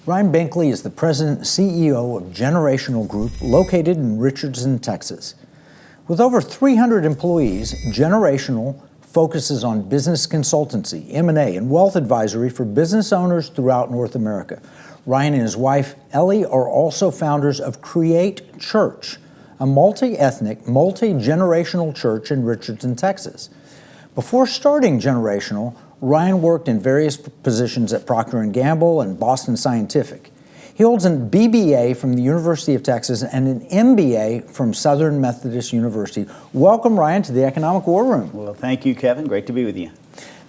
Ryan Binkley is the president and CEO of Generational Group, located in Richardson, Texas. With over 300 employees, Generational focuses on business consultancy, M&A, and wealth advisory for business owners throughout North America. Ryan and his wife, Ellie, are also founders of Create Church, a multi-ethnic, multi-generational church in Richardson, Texas. Before starting Generational, Ryan worked in various positions at Procter & Gamble and Boston Scientific. He holds a BBA from the University of Texas and an MBA from Southern Methodist University. Welcome, Ryan, to the Economic War Room. Well, thank you, Kevin. Great to be with you.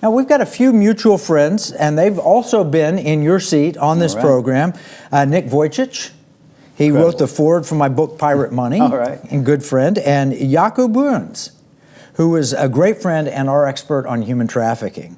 Now, we've got a few mutual friends, and they've also been in your seat on this program. Nick Vujicic, he wrote the foreword for my book, Pirate Money, and good friend, and Jaco Bruins, who is a great friend and our expert on human trafficking.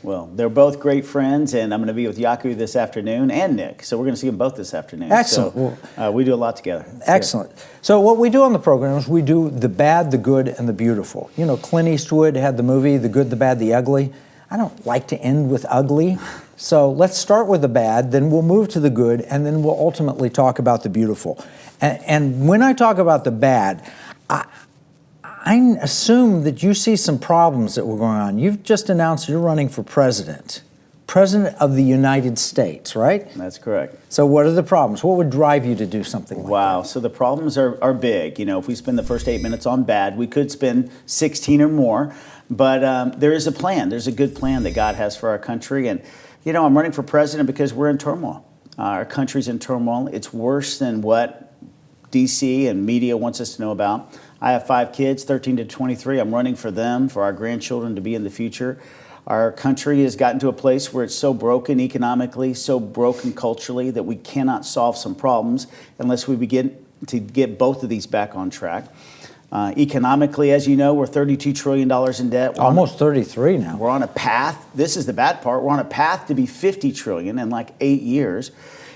Well, they're both great friends, and I'm going to be with Jaco this afternoon and Nick, so we're going to see them both this afternoon. Excellent. So, we do a lot together. Excellent. So what we do on the program is we do the bad, the good, and the beautiful. You know, Clint Eastwood had the movie The Good, the Bad, the Ugly. I don't like to end with ugly, so let's start with the bad, then we'll move to the good, and then we'll ultimately talk about the beautiful. And when I talk about the bad, I assume that you see some problems that were going on. You've just announced you're running for president of the United States, right? That's correct. So what are the problems? What would drive you to do something like that? Wow, so the problems are big. You know, if we spend the first 8 minutes on bad, we could spend 16 or more. But there is a plan. There's a good plan that God has for our country. And, you know, I'm running for president because we're in turmoil. Our country's in turmoil. It's worse than what D.C. and media wants us to know about. I have 5 kids, 13 to 23. I'm running for them, for our grandchildren to be in the future. Our country has gotten to a place where it's so broken economically, so broken culturally, that we cannot solve some problems unless we begin to get both of these back on track. Economically, as you know, we're $32 trillion in debt. Almost 33 now. We're on a path. This is the bad part. We're on a path to be 50 trillion in like 8 years.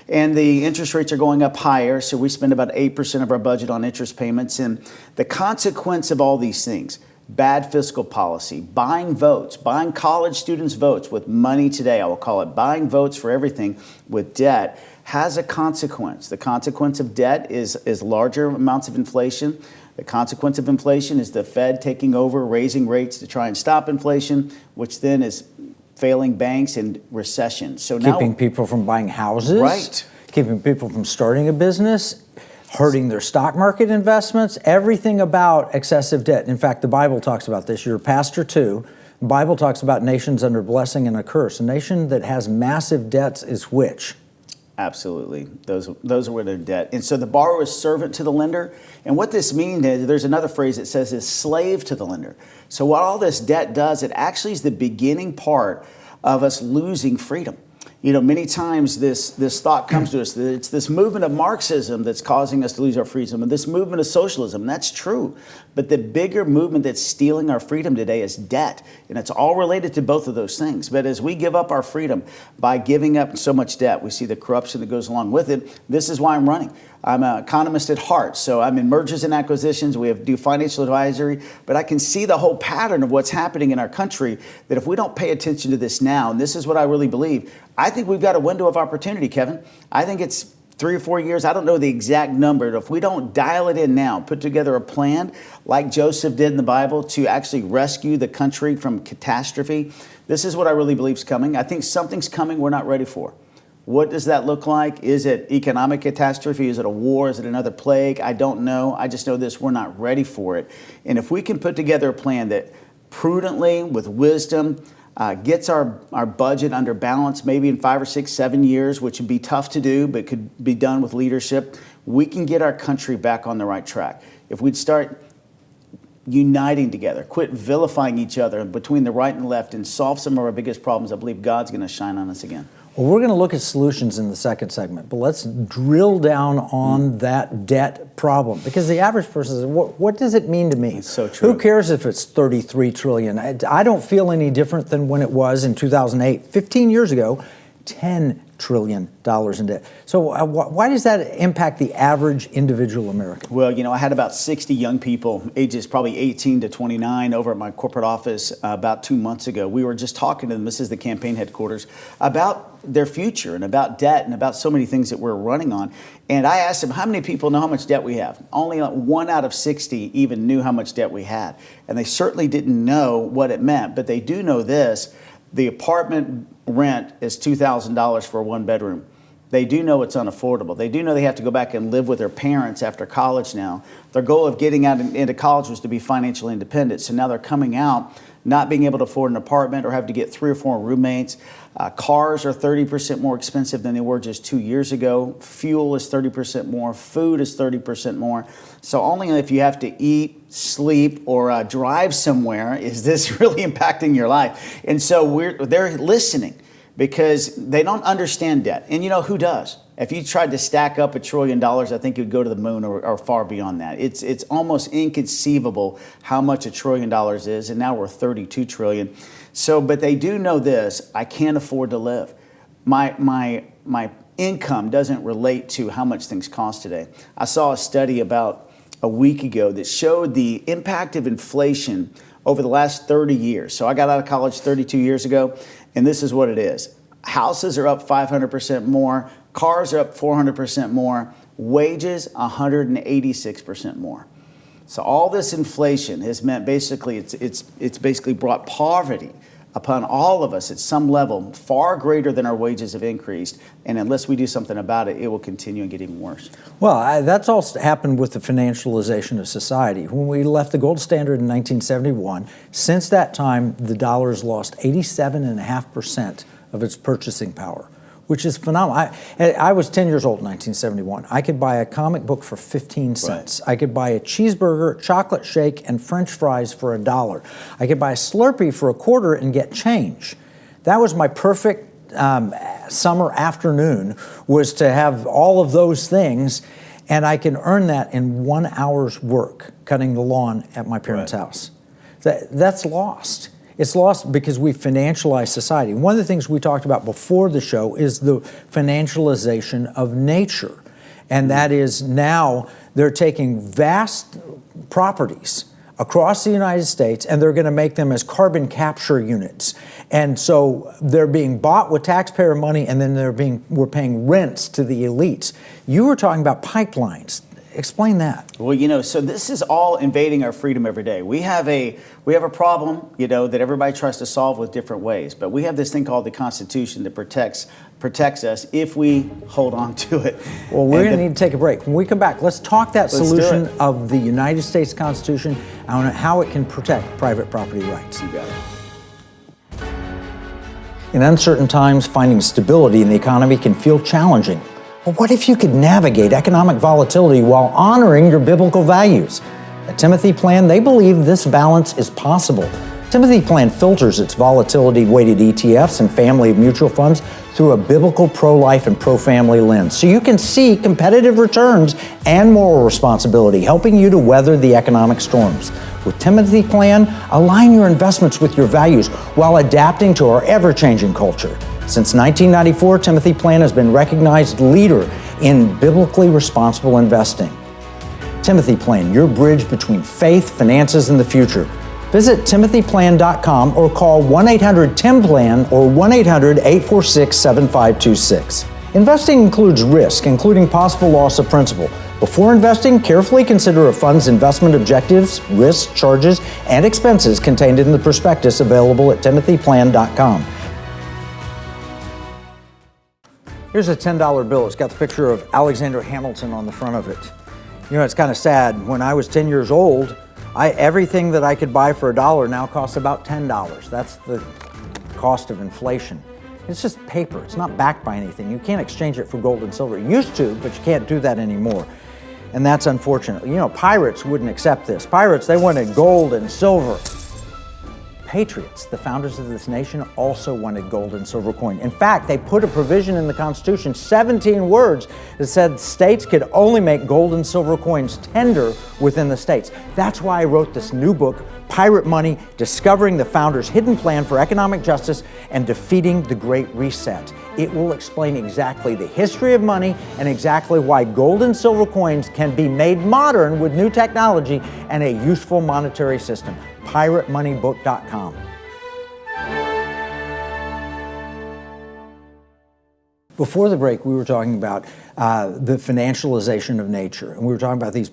And the interest rates are going up higher, so we spend about 8% of our budget on interest payments. And the consequence of all these things, bad fiscal policy, buying votes, buying college students' votes with money today, I will call it buying votes for everything with debt, has a consequence. The consequence of debt is larger amounts of inflation. The consequence of inflation is the Fed taking over, raising rates to try and stop inflation, which then is failing banks and recession. So now, keeping people from buying houses, right? Keeping people from starting a business, hurting their stock market investments, everything about excessive debt. In fact, the Bible talks about this. You're a pastor too. The Bible talks about nations under blessing and a curse. A nation that has massive debts is which? Absolutely. Those are where they're debt. And so the borrower is servant to the lender. And what this means is, there's another phrase that says is slave to the lender. So what all this debt does, it actually is the beginning part of us losing freedom. You know, many times this thought comes to us that it's this movement of Marxism that's causing us to lose our freedom, and this movement of socialism. And that's true. But the bigger movement that's stealing our freedom today is debt. And it's all related to both of those things. But as we give up our freedom by giving up so much debt, we see the corruption that goes along with it. This is why I'm running. I'm an economist at heart, so I'm in mergers and acquisitions. We do financial advisory, but I can see the whole pattern of what's happening in our country, that if we don't pay attention to this now, and this is what I really believe, I think we've got a window of opportunity, Kevin. I think it's 3 or 4 years. I don't know the exact number. If we don't dial it in now, put together a plan like Joseph did in the Bible to actually rescue the country from catastrophe, this is what I really believe is coming. I think something's coming we're not ready for. What does that look like? Is it economic catastrophe? Is it a war? Is it another plague? I don't know. I just know this, we're not ready for it. And if we can put together a plan that prudently, with wisdom, gets our budget under balance, maybe in 5 or 6, 7 years, which would be tough to do, but could be done with leadership, we can get our country back on the right track. If we'd start uniting together, quit vilifying each other between the right and the left, and solve some of our biggest problems, I believe God's going to shine on us again. Well, we're going to look at solutions in the second segment, but let's drill down on that debt problem, because the average person says, what does it mean to me? It's so true. Who cares if it's 33 trillion? I don't feel any different than when it was in 2008. 15 years ago, $10 trillion in debt. So why does that impact the average individual American? Well, I had about 60 young people, ages probably 18 to 29, over at my corporate office about 2 months ago. We were just talking to them, this is the campaign headquarters, about their future and about debt and about so many things that we're running on. And I asked them, how many people know how much debt we have? Only 1 out of 60 even knew how much debt we had. And they certainly didn't know what it meant, but they do know this. The apartment rent is $2,000 for a 1-bedroom. They do know it's unaffordable. They do know they have to go back and live with their parents after college now. Their goal of getting out into college was to be financially independent. So now they're coming out not being able to afford an apartment or have to get 3 or 4 roommates. Cars are 30% more expensive than they were just 2 years ago. Fuel is 30% more. Food is 30% more. So only if you have to eat, sleep, or drive somewhere is this really impacting your life. And so they're listening because they don't understand debt. And who does? If you tried to stack up $1 trillion, I think you'd go to the moon or far beyond that. It's almost inconceivable how much $1 trillion is, and now we're 32 trillion. So, but they do know this: I can't afford to live. My income doesn't relate to how much things cost today. I saw a study about a week ago that showed the impact of inflation over the last 30 years. So I got out of college 32 years ago, and this is what it is. Houses are up 500% more. Cars are up 400% more. Wages, 186% more. So all this inflation has meant basically it's basically brought poverty upon all of us at some level far greater than our wages have increased. And unless we do something about it, it will continue and get even worse. Well, that's all happened with the financialization of society. When we left the gold standard in 1971, since that time, the dollar has lost 87.5% of its purchasing power, which is phenomenal. I was 10 years old in 1971. I could buy a comic book for 15 cents. Right. I could buy a cheeseburger, chocolate shake, and French fries for $1. I could buy a Slurpee for $0.25 and get change. That was my perfect summer afternoon, was to have all of those things, and I can earn that in 1 hour's work, cutting the lawn at my parents' house. That's lost. It's lost because we financialize society. One of the things we talked about before the show is the financialization of nature. And that is now they're taking vast properties across the United States and they're going to make them as carbon capture units. And so they're being bought with taxpayer money, and then we're paying rents to the elites. You were talking about pipelines. Explain that. Well, so this is all invading our freedom every day. We have a problem, that everybody tries to solve with different ways. But we have this thing called the Constitution that protects us if we hold on to it. Well, we're going to need to take a break. When we come back, let's talk that solution of the United States Constitution and how it can protect private property rights. You got it. In uncertain times, finding stability in the economy can feel challenging. But what if you could navigate economic volatility while honoring your biblical values? At Timothy Plan, they believe this balance is possible. Timothy Plan filters its volatility-weighted ETFs and family of mutual funds through a biblical pro-life and pro-family lens, so you can see competitive returns and moral responsibility, helping you to weather the economic storms. With Timothy Plan, align your investments with your values while adapting to our ever-changing culture. Since 1994, Timothy Plan has been recognized leader in biblically responsible investing. Timothy Plan, your bridge between faith, finances, and the future. Visit timothyplan.com or call 1-800-TIM-PLAN or 1-800-846-7526. Investing includes risk, including possible loss of principal. Before investing, carefully consider a fund's investment objectives, risks, charges, and expenses contained in the prospectus available at timothyplan.com. Here's a $10 bill. It's got the picture of Alexander Hamilton on the front of it. It's kind of sad. When I was 10 years old, everything that I could buy for $1 now costs about $10. That's the cost of inflation. It's just paper. It's not backed by anything. You can't exchange it for gold and silver. You used to, but you can't do that anymore. And that's unfortunate. Pirates wouldn't accept this. Pirates, they wanted gold and silver. Patriots, the founders of this nation, also wanted gold and silver coin. In fact, they put a provision in the Constitution, 17 words, that said states could only make gold and silver coins tender within the states. That's why I wrote this new book, Pirate Money, Discovering the Founder's Hidden Plan for Economic Justice and Defeating the Great Reset. It will explain exactly the history of money and exactly why gold and silver coins can be made modern with new technology and a useful monetary system. PirateMoneyBook.com. Before the break, we were talking about the financialization of nature, and we were talking about these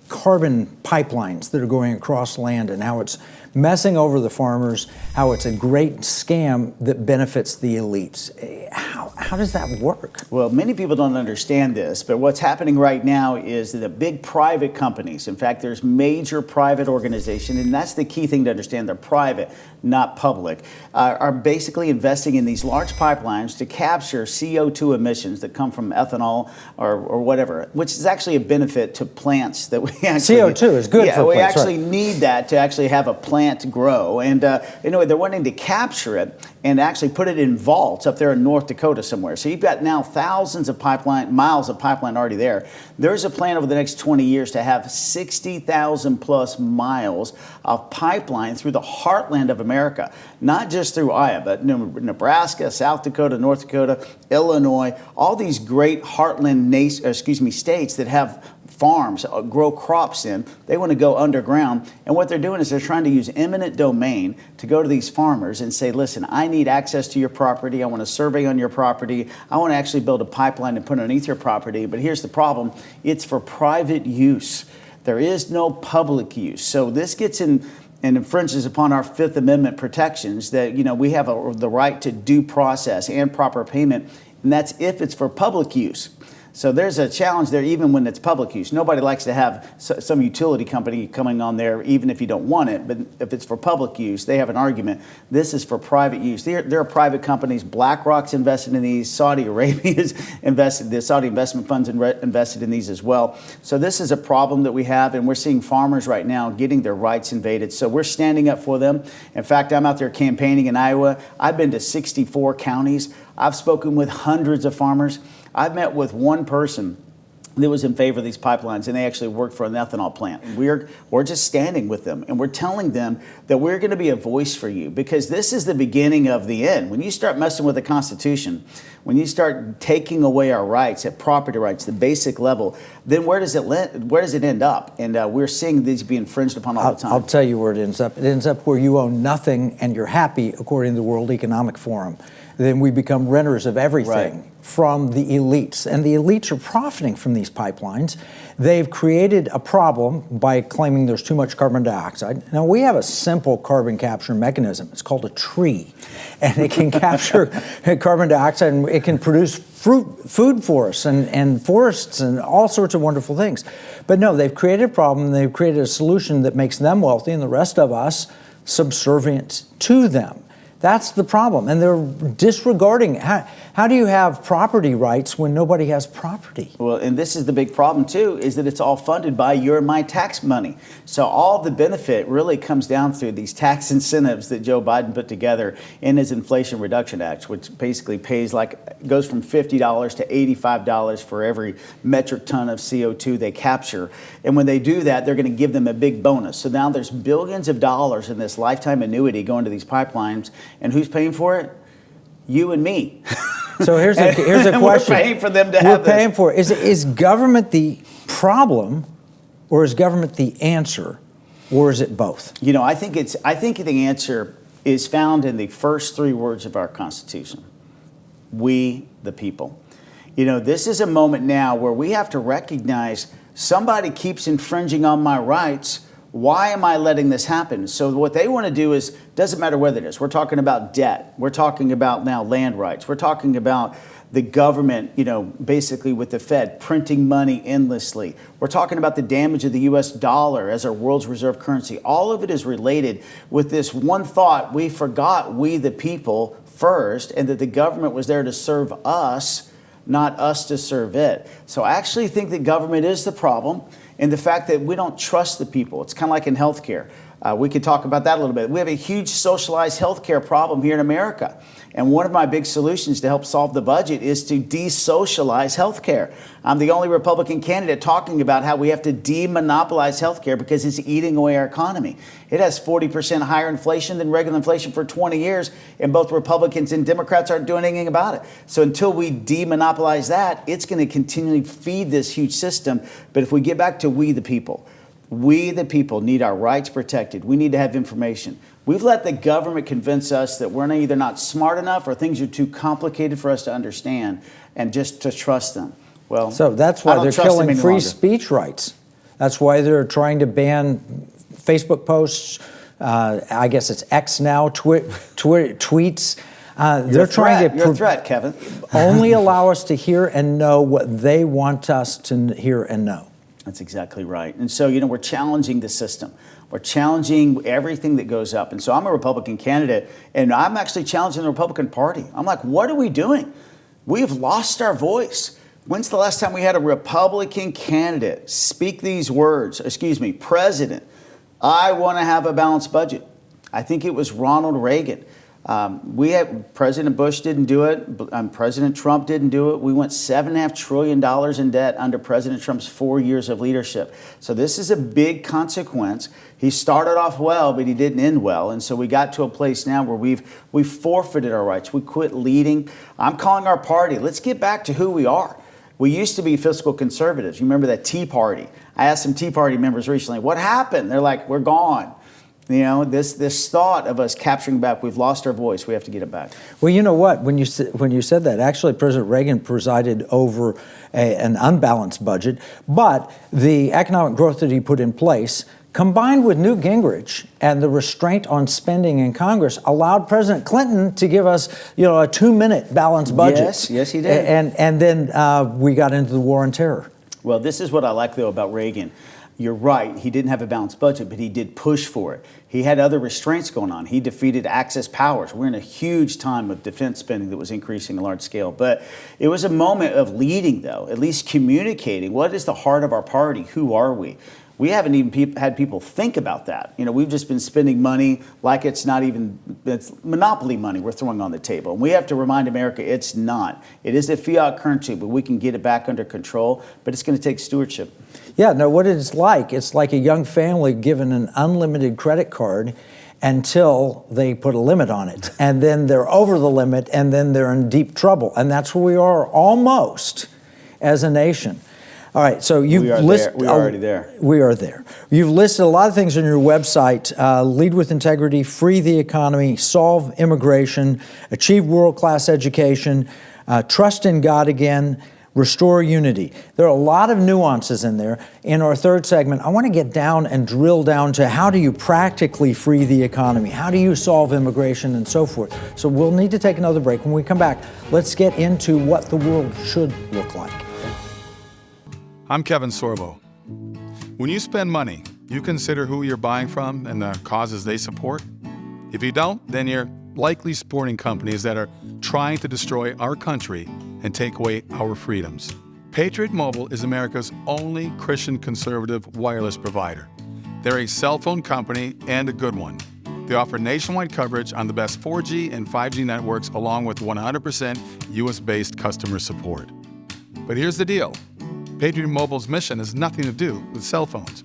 carbon pipelines that are going across land and how it's messing over the farmers, how it's a great scam that benefits the elites. How does that work? Well, many people don't understand this, but what's happening right now is that the big private companies, in fact, there's major private organizations, and that's the key thing to understand, they're private, not public, are basically investing in these large pipelines to capture CO2 emissions that come from ethanol or whatever, which is actually a benefit to plants that we actually... CO2 is good for plants, we actually right. need that to actually have a plant grow. And anyway, they're wanting to capture it and actually put it in vaults up there in North Dakota somewhere. So you've got now thousands of miles of pipeline already there. There's a plan over the next 20 years to have 60,000 plus miles of pipeline through the heartland of America, not just through Iowa, but Nebraska, South Dakota, North Dakota, Illinois, all these great heartland states that have farms, grow crops in. They want to go underground. And what they're doing is they're trying to use eminent domain to go to these farmers and say, listen, I need access to your property. I want a survey on your property. I want to actually build a pipeline and put it underneath your property. But here's the problem. It's for private use. There is no public use. So this gets in and infringes upon our Fifth Amendment protections that, we have the right to due process and proper payment. And that's if it's for public use. So there's a challenge there even when it's public use. Nobody likes to have some utility company coming on there even if you don't want it. But if it's for public use, they have an argument. This is for private use. There are private companies. BlackRock's invested in these. Saudi Arabia's invested. The Saudi investment funds invested in these as well. So this is a problem that we have, and we're seeing farmers right now getting their rights invaded. So we're standing up for them. In fact, I'm out there campaigning in Iowa. I've been to 64 counties. I've spoken with hundreds of farmers. I've met with one person that was in favor of these pipelines, and they actually worked for an ethanol plant. We're just standing with them, and we're telling them that we're going to be a voice for you, because this is the beginning of the end. When you start messing with the Constitution, when you start taking away our rights at property rights, the basic level, then where does it end up? And we're seeing these be infringed upon all the time. I'll tell you where it ends up. It ends up where you own nothing and you're happy, according to the World Economic Forum. Then we become renters of everything from the elites. And the elites are profiting from these pipelines. They've created a problem by claiming there's too much carbon dioxide. Now, we have a simple carbon capture mechanism. It's called a tree. And it can capture carbon dioxide, and it can produce food for us and forests and all sorts of wonderful things. But no, they've created a problem. They've created a solution that makes them wealthy and the rest of us subservient to them. That's the problem. And they're disregarding. How do you have property rights when nobody has property? Well, and this is the big problem, too, is that it's all funded by your and my tax money. So all the benefit really comes down through these tax incentives that Joe Biden put together in his Inflation Reduction Act, which basically goes from $50 to $85 for every metric ton of CO2 they capture. And when they do that, they're going to give them a big bonus. So now there's billions of dollars in this lifetime annuity going to these pipelines. And who's paying for it? You and me. So here's a question. We're paying for them to have this. We're paying for it. Is government the problem, or is government the answer, or is it both? I think the answer is found in the first three words of our Constitution. We, the people. This is a moment now where we have to recognize somebody keeps infringing on my rights. Why am I letting this happen? So what they want to do is, doesn't matter whether it is. We're talking about debt. We're talking about now land rights. We're talking about the government, basically with the Fed printing money endlessly. We're talking about the damage of the U.S. dollar as our world's reserve currency. All of it is related with this one thought: we forgot we the people first, and that the government was there to serve us, not us to serve it. So I actually think that government is the problem. And the fact that we don't trust the people. It's kind of like in healthcare. We could talk about that a little bit. We have a huge socialized healthcare problem here in America. And one of my big solutions to help solve the budget is to de-socialize healthcare. I'm the only Republican candidate talking about how we have to demonopolize healthcare because it's eating away our economy. It has 40% higher inflation than regular inflation for 20 years, and both Republicans and Democrats aren't doing anything about it. So until we demonopolize that, it's going to continually feed this huge system. But if we get back to we the people need our rights protected. We need to have information. We've let the government convince us that we're either not smart enough or things are too complicated for us to understand and just to trust them. Well, so that's why they're killing free speech rights. That's why they're trying to ban Facebook posts. I guess it's X now, tweets. They're trying to You're a threat, Kevin. only allow us to hear and know what they want us to hear and know. That's exactly right. And so, we're challenging the system. We're challenging everything that goes up. And so I'm a Republican candidate, and I'm actually challenging the Republican Party. I'm like, what are we doing? We've lost our voice. When's the last time we had a Republican candidate speak these words? President, I want to have a balanced budget. I think it was Ronald Reagan. President Bush didn't do it. President Trump didn't do it. We went $7.5 trillion in debt under President Trump's 4 years of leadership. So this is a big consequence. He started off well, but he didn't end well. And so we got to a place now where we've forfeited our rights. We quit leading. I'm calling our party. Let's get back to who we are. We used to be fiscal conservatives. You remember that Tea Party? I asked some Tea Party members recently, what happened? They're like, we're gone. This thought of us capturing back, we've lost our voice. We have to get it back. Well, you know what? When you said that, actually, President Reagan presided over an unbalanced budget, but the economic growth that he put in place, combined with Newt Gingrich and the restraint on spending in Congress, allowed President Clinton to give us, a 2-minute balanced budget. Yes, he did. And then we got into the war on terror. Well, this is what I like, though, about Reagan. You're right. He didn't have a balanced budget, but he did push for it. He had other restraints going on. He defeated Axis powers. We're in a huge time of defense spending that was increasing a large scale. But it was a moment of leading, though, at least communicating. What is the heart of our party? Who are we? We haven't even had people think about that. We've just been spending money like it's monopoly money we're throwing on the table. And we have to remind America it's not. It is a fiat currency, but we can get it back under control. But it's going to take stewardship. Yeah, no, what it's like a young family given an unlimited credit card until they put a limit on it. And then they're over the limit, and then they're in deep trouble. And that's where we are almost as a nation. All right, so you've listed... We are already there. We are there. You've listed a lot of things on your website. Lead with integrity, free the economy, solve immigration, achieve world-class education, trust in God again, restore unity. There are a lot of nuances in there. In our third segment, I want to get down and drill down to how do you practically free the economy? How do you solve immigration and so forth? So we'll need to take another break. When we come back, let's get into what the world should look like. I'm Kevin Sorbo. When you spend money, you consider who you're buying from and the causes they support. If you don't, then you're likely supporting companies that are trying to destroy our country and take away our freedoms. Patriot Mobile is America's only Christian conservative wireless provider. They're a cell phone company and a good one. They offer nationwide coverage on the best 4G and 5G networks along with 100% US-based customer support. But here's the deal. Patriot Mobile's mission has nothing to do with cell phones.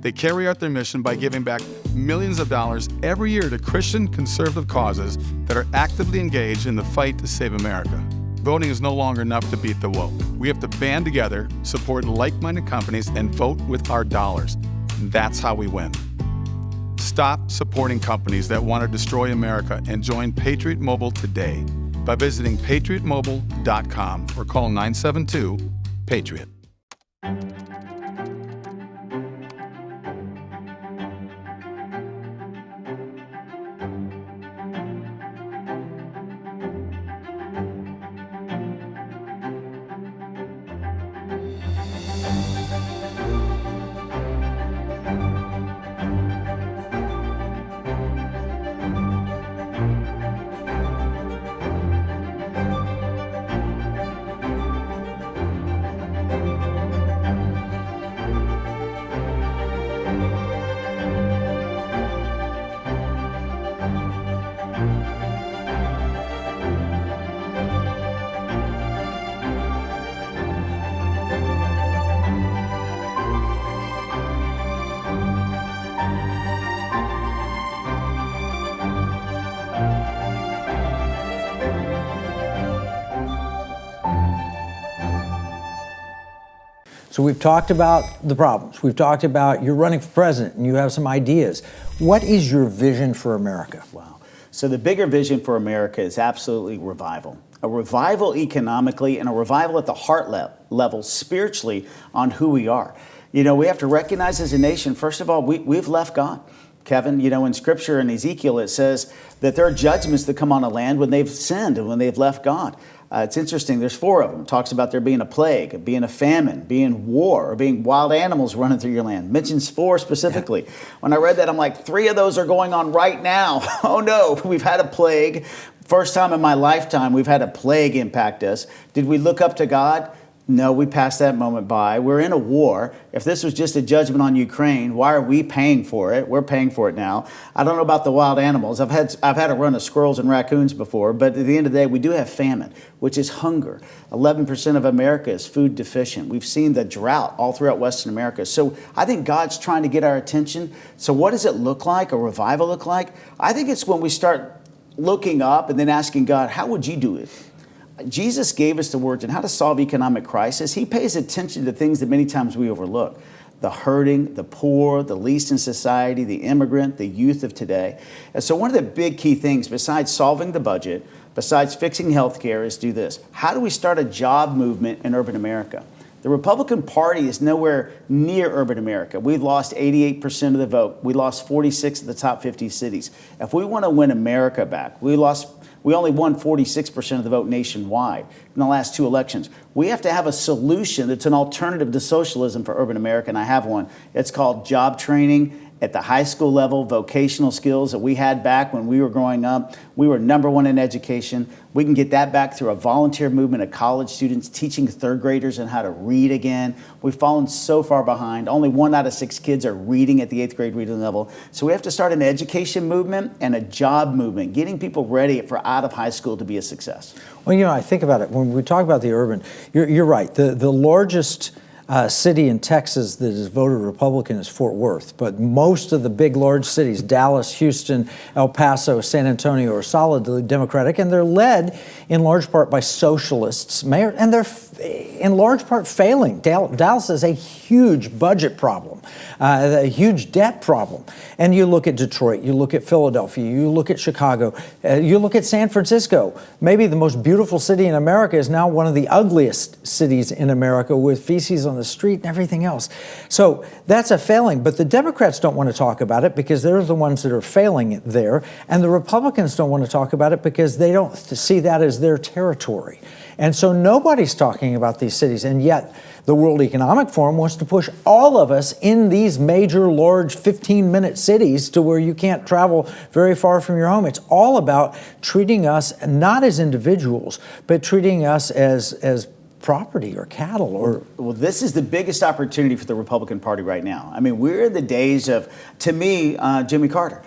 They carry out their mission by giving back millions of dollars every year to Christian conservative causes that are actively engaged in the fight to save America. Voting is no longer enough to beat the woke. We have to band together, support like-minded companies, and vote with our dollars. That's how we win. Stop supporting companies that want to destroy America and join Patriot Mobile today by visiting patriotmobile.com or call 972-PATRIOT. So we've talked about the problems. We've talked about you're running for president and you have some ideas. What is your vision for America? Wow. So the bigger vision for America is absolutely revival. A revival economically and a revival at the heart level spiritually on who we are. We have to recognize as a nation, first of all, we've left God. Kevin, in Scripture in Ezekiel, it says that there are judgments that come on a land when they've sinned and when they've left God. It's interesting, there's 4 of them. It talks about there being a plague, being a famine, being war, or being wild animals running through your land. Mentions 4 specifically. Yeah. When I read that, I'm like, 3 of those are going on right now. Oh no, we've had a plague. First time in my lifetime we've had a plague impact us. Did we look up to God? No, we passed that moment by. We're in a war. If this was just a judgment on Ukraine, why are we paying for it? We're paying for it now. I don't know about the wild animals. I've had a run of squirrels and raccoons before, but at the end of the day, we do have famine, which is hunger. 11% of America is food deficient. We've seen the drought all throughout Western America. So I think God's trying to get our attention. So what does it look like? A revival look like? I think it's when we start looking up and then asking God, how would you do it? Jesus gave us the words on how to solve economic crisis. He pays attention to things that many times we overlook. The hurting, the poor, the least in society, the immigrant, the youth of today. And so one of the big key things besides solving the budget, besides fixing healthcare, is do this. How do we start a job movement in urban America? The Republican Party is nowhere near urban America. We've lost 88% of the vote. We lost 46 of the top 50 cities. If we want to win America back, we only won 46% of the vote nationwide in the last 2 elections. We have to have a solution that's an alternative to socialism for urban America, and I have one. It's called job training at the high school level, vocational skills that we had back when we were growing up. We were #1 in education. We can get that back through a volunteer movement of college students teaching 3rd graders on how to read again. We've fallen so far behind. Only 1 out of 6 kids are reading at the 8th grade reading level. So we have to start an education movement and a job movement, getting people ready for out of high school to be a success. Well, I think about it. When we talk about the urban, you're right. The largest city in Texas that has voted Republican is Fort Worth, but most of the big, large cities, Dallas, Houston, El Paso, San Antonio, are solidly Democratic, and they're led in large part by socialists, mayor, and they're in large part failing. Dallas has a huge budget problem, a huge debt problem. And you look at Detroit, you look at Philadelphia, you look at Chicago, you look at San Francisco. Maybe the most beautiful city in America is now one of the ugliest cities in America, with feces on the street and everything else. So that's a failing. But the Democrats don't want to talk about it because they're the ones that are failing there. And the Republicans don't want to talk about it because they don't see that as their territory. And so nobody's talking about these cities. And yet the World Economic Forum wants to push all of us in these major, large 15-minute cities to where you can't travel very far from your home. It's all about treating us not as individuals, but treating us as property or cattle. Well, this is the biggest opportunity for the Republican Party right now. I mean, we're in the days of, to me, Jimmy Carter.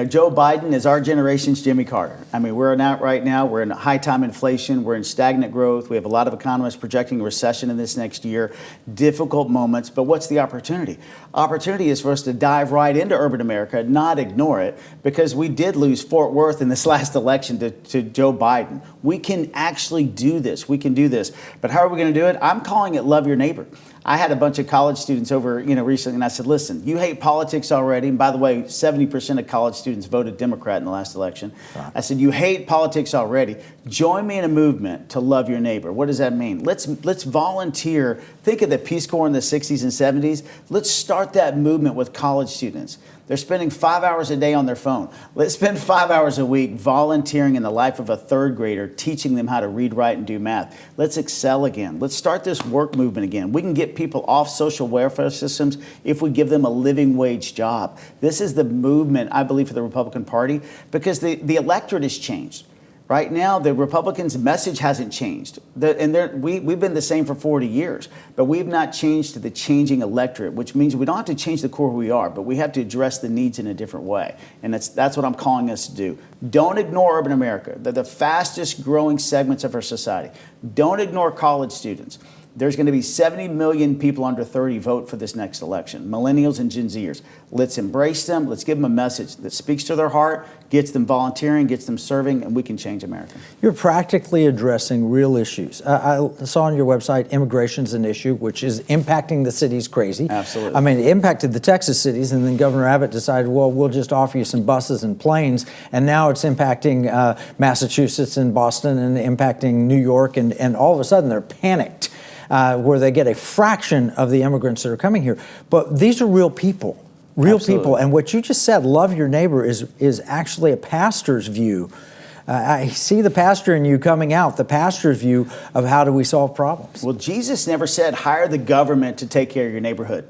Joe Biden is our generation's Jimmy Carter. I mean, we're not right now. We're in high time inflation. We're in stagnant growth. We have a lot of economists projecting a recession in this next year. Difficult moments. But what's the opportunity? Opportunity is for us to dive right into urban America, not ignore it, because we did lose Fort Worth in this last election to Joe Biden. We can actually do this. We can do this. But how are we going to do it? I'm calling it love your neighbor. I had a bunch of college students over, recently, and I said, listen, you hate politics already. And by the way, 70% of college students voted Democrat in the last election. Wow. I said, you hate politics already. Join me in a movement to love your neighbor. What does that mean? Let's volunteer. Think of the Peace Corps in the 60s and 70s. Let's start that movement with college students. They're spending 5 hours a day on their phone. Let's spend 5 hours a week volunteering in the life of a 3rd grader, teaching them how to read, write, and do math. Let's excel again. Let's start this work movement again. We can get people off social welfare systems if we give them a living wage job. This is the movement, I believe, for the Republican Party, because the electorate has changed. Right now, the Republicans' message hasn't changed. We've been the same for 40 years, but we've not changed to the changing electorate, which means we don't have to change the core who we are, but we have to address the needs in a different way. And that's what I'm calling us to do. Don't ignore urban America. They're the fastest growing segments of our society. Don't ignore college students. There's going to be 70 million people under 30 vote for this next election, millennials and Gen Zers. Let's embrace them. Let's give them a message that speaks to their heart, gets them volunteering, gets them serving, and we can change America. You're practically addressing real issues. I saw on your website immigration's an issue, which is impacting the cities crazy. Absolutely. I mean, it impacted the Texas cities, and then Governor Abbott decided, well, we'll just offer you some buses and planes, and now it's impacting Massachusetts and Boston and impacting New York, and all of a sudden they're panicked. Where they get a fraction of the immigrants that are coming here. But these are real people, people. And what you just said, love your neighbor, is actually a pastor's view. I see the pastor in you coming out, the pastor's view of how do we solve problems. Well, Jesus never said, hire the government to take care of your neighborhood.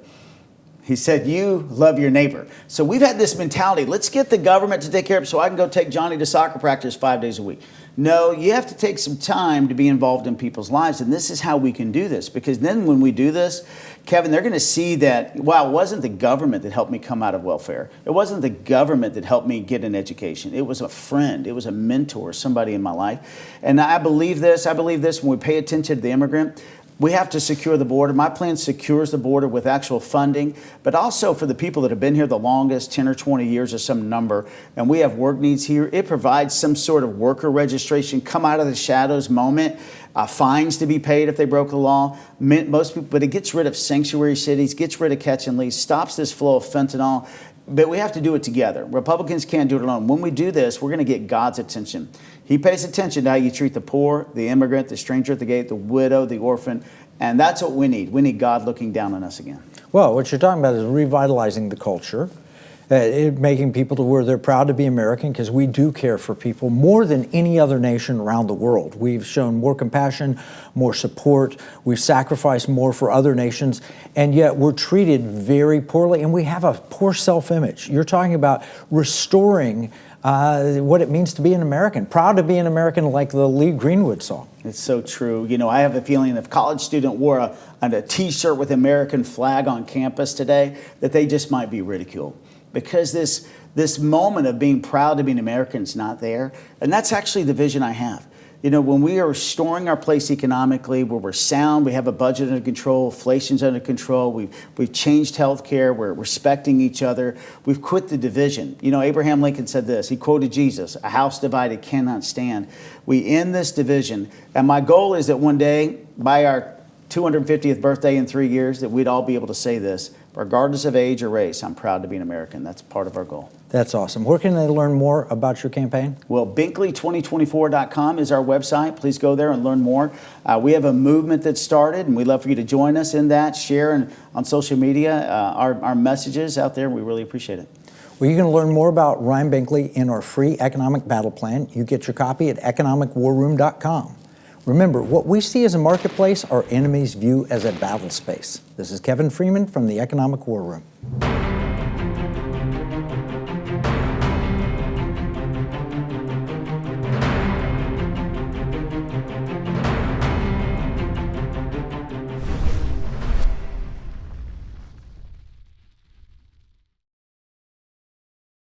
He said, you love your neighbor. So we've had this mentality, let's get the government to take care of it so I can go take Johnny to soccer practice 5 days a week. No, you have to take some time to be involved in people's lives. And this is how we can do this. Because then when we do this, Kevin, they're going to see that, wow, it wasn't the government that helped me come out of welfare. It wasn't the government that helped me get an education. It was a friend. It was a mentor, somebody in my life. And I believe this. I believe this when we pay attention to the immigrant. We have to secure the border. My plan secures the border with actual funding, but also for the people that have been here the longest, 10 or 20 years or some number, and we have work needs here, it provides some sort of worker registration, come out of the shadows moment, fines to be paid if they broke the law, most people, but it gets rid of sanctuary cities, gets rid of catch and release, stops this flow of fentanyl. But we have to do it together. Republicans can't do it alone. When we do this, we're going to get God's attention. He pays attention to how you treat the poor, the immigrant, the stranger at the gate, the widow, the orphan. And that's what we need. We need God looking down on us again. Well, what you're talking about is revitalizing the culture, making people to where they're proud to be American, because we do care for people more than any other nation around the world. We've shown more compassion, more support. We've sacrificed more for other nations, and yet we're treated very poorly, and we have a poor self-image. You're talking about restoring what it means to be an American, proud to be an American, like the Lee Greenwood song. It's so true. You know, I have a feeling if a college student wore a T-shirt with American flag on campus today, that they just might be ridiculed. Because this moment of being proud to be an American is not there. And that's actually the vision I have. You know, when we are restoring our place economically, where we're sound, we have a budget under control, inflation's under control, we've changed healthcare, we're respecting each other, we've quit the division. You know, Abraham Lincoln said this, he quoted Jesus, a house divided cannot stand. We end this division, and my goal is that one day, by our 250th birthday in 3 years, that we'd all be able to say this, regardless of age or race, I'm proud to be an American. That's part of our goal. That's awesome. Where can they learn more about your campaign? Well, Binkley2024.com is our website. Please go there and learn more. We have a movement that's started, and we'd love for you to join us in that. Share on social media our messages out there. We really appreciate it. Well, you can learn more about Ryan Binkley in our free economic battle plan. You get your copy at EconomicWarRoom.com. Remember, what we see as a marketplace, our enemies view as a battle space. This is Kevin Freeman from the Economic War Room.